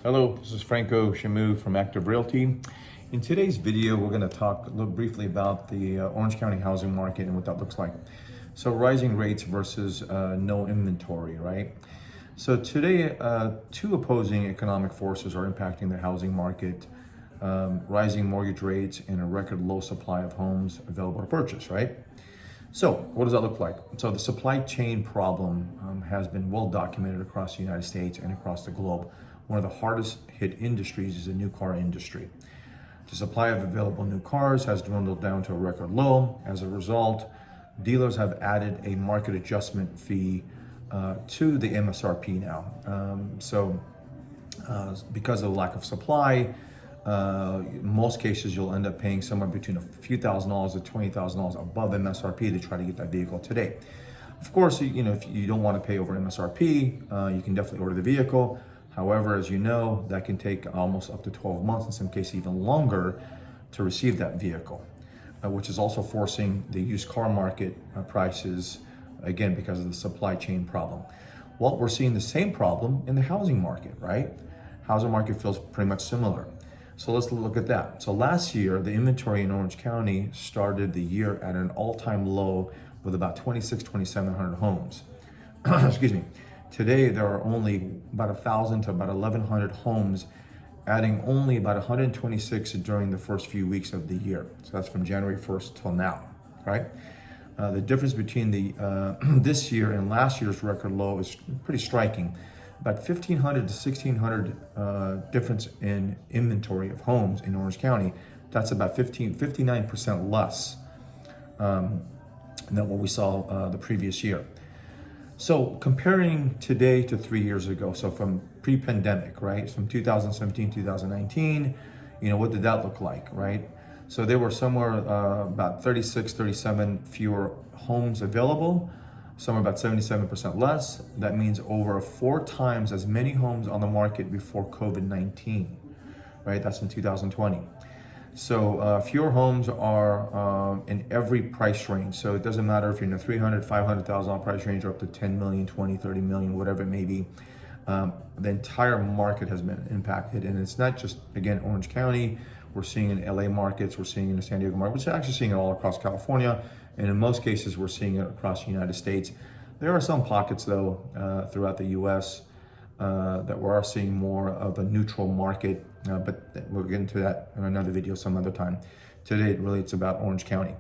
Hello, this is Franco Shamu from Active Realty. In today's video, we're going to talk a little briefly about the Orange County housing market and what that looks like. So rising rates versus no inventory, right? So today, two opposing economic forces are impacting the housing market, rising mortgage rates and a record low supply of homes available to purchase, right? So what does that look like? So the supply chain problem has been well documented across the United States and across the globe. One of the hardest hit industries is the new car industry. The supply of available new cars has dwindled down to a record low. As a result, dealers have added a market adjustment fee to the MSRP now. Because of the lack of supply, in most cases, you'll end up paying somewhere between a few $1,000s to $20,000 above MSRP to try to get that vehicle today. Of course, if you don't want to pay over MSRP, you can definitely order the vehicle. However, as you know, that can take almost up to 12 months, in some cases even longer, to receive that vehicle, which is also forcing the used car market prices, again, because of the supply chain problem. Well, we're seeing the same problem in the housing market, right? Housing market feels pretty much similar. So let's look at that. So last year, the inventory in Orange County started the year at an all-time low with about 2,700 homes. Excuse me. Today, there are only about 1,000 to about 1,100 homes, adding only about 126 during the first few weeks of the year. So that's from January 1st till now, right? The difference between this year and last year's record low is pretty striking. About 1,500 to 1,600 difference in inventory of homes in Orange County. That's about 59% less than what we saw the previous year. So comparing today to 3 years ago, so from pre-pandemic, right? From 2017, 2019, what did that look like, right? So there were somewhere about 36, 37 fewer homes available, somewhere about 77% less. That means over 4 times as many homes on the market before COVID-19, right? That's in 2020. So fewer homes are in every price range. So it doesn't matter if you're in the $300,000, $500,000 price range or up to 10 million, 20, 30 million, whatever it may be. The entire market has been impacted. And it's not just, again, Orange County. We're seeing in LA markets, we're seeing in the San Diego market, we're actually seeing it all across California. And in most cases, we're seeing it across the United States. There are some pockets, though, throughout the US that we are seeing more of a neutral market, but we'll get into that in another video some other time. Today, really, it's about Orange County.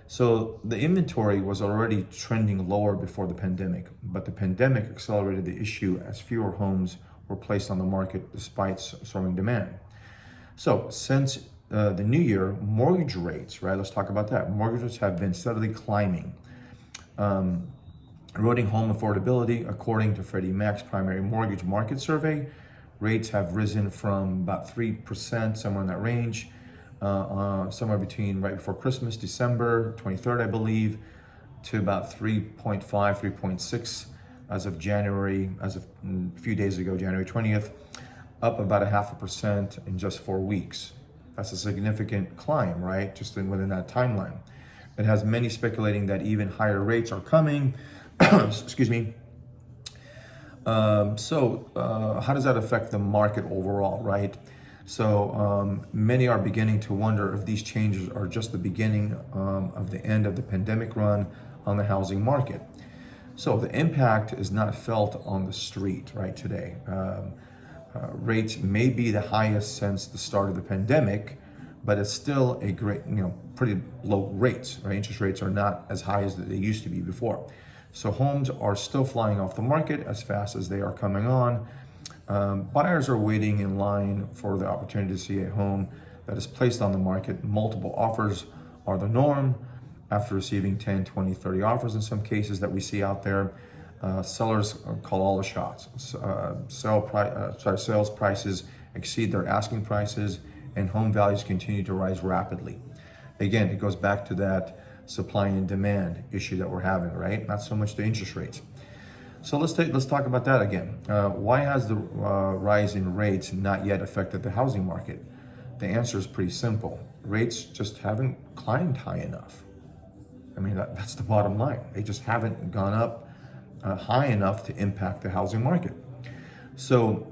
So the inventory was already trending lower before the pandemic, but the pandemic accelerated the issue as fewer homes were placed on the market despite soaring demand. So since the new year, mortgage rates, right? Let's talk about that. Mortgage rates have been steadily climbing, eroding home affordability. According to Freddie Mac's primary mortgage market survey, rates have risen from about 3%, somewhere in that range, somewhere between right before Christmas, December 23rd, I believe, to about 3.5, 3.6 as of January, as of a few days ago, January 20th, up about 0.5% in just 4 weeks. That's a significant climb, right? Just within that timeline. It has many speculating that even higher rates are coming. Excuse me. How does that affect the market overall, right? So many are beginning to wonder if these changes are just the beginning of the end of the pandemic run on the housing market. So the impact is not felt on the street, right, today. Rates may be the highest since the start of the pandemic, but it's still a great, pretty low rates, right? Interest rates are not as high as they used to be before. So homes are still flying off the market as fast as they are coming on. Buyers are waiting in line for the opportunity to see a home that is placed on the market. Multiple offers are the norm. After receiving 10, 20, 30 offers in some cases that we see out there, sellers call all the shots. Sales prices exceed their asking prices and home values continue to rise rapidly. Again, it goes back to that supply and demand issue that we're having, right? Not so much the interest rates. So let's talk about that again. Why has the rise in rates not yet affected the housing market? The answer is pretty simple. Rates just haven't climbed high enough. I mean, that's the bottom line. They just haven't gone up high enough to impact the housing market. So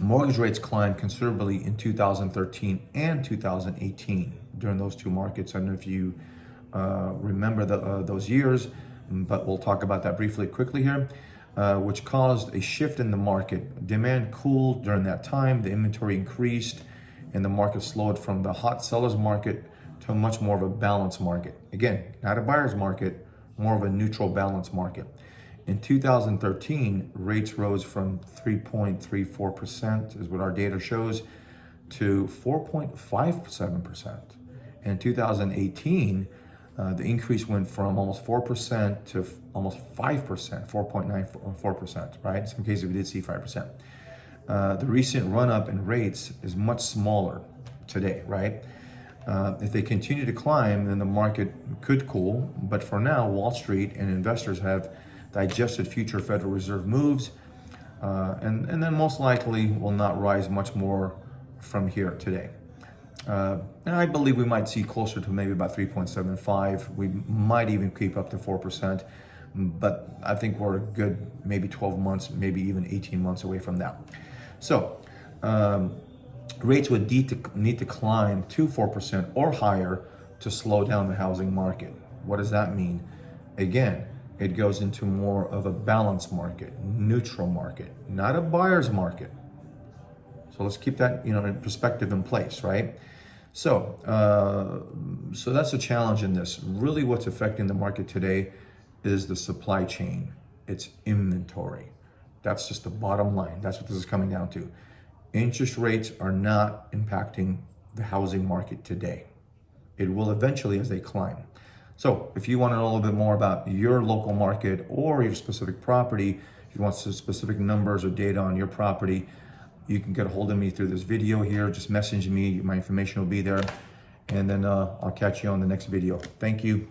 Mortgage rates climbed considerably in 2013 and 2018 during those two markets. I don't know if you remember those years, but we'll talk about that quickly here, which caused a shift in the market. Demand cooled during that time, the inventory increased, and the market slowed from the hot seller's market to much more of a balanced market. Again, not a buyer's market, more of a neutral balanced market. In 2013, rates rose from 3.34%, is what our data shows, to 4.57%. In 2018, the increase went from almost 4% to almost 5%, 4.94%, right? In some cases, we did see 5%. The recent run-up in rates is much smaller today, right? If they continue to climb, then the market could cool. But for now, Wall Street and investors have digested future Federal Reserve moves, and then most likely will not rise much more from here today. And I believe we might see closer to maybe about 3.75. We might even creep up to 4%, but I think we're a good maybe 12 months, maybe even 18 months away from that. So rates would need to climb to 4% or higher to slow down the housing market. What does that mean? Again, it goes into more of a balanced market, neutral market, not a buyer's market. So let's keep that, in perspective in place, right? So that's a challenge in this. Really, what's affecting the market today is the supply chain. It's inventory. That's just the bottom line. That's what this is coming down to. Interest rates are not impacting the housing market today. It will eventually as they climb. So if you want to know a little bit more about your local market or your specific property, if you want some specific numbers or data on your property, you can get a hold of me through this video here. Just message me. My information will be there. And then I'll catch you on the next video. Thank you.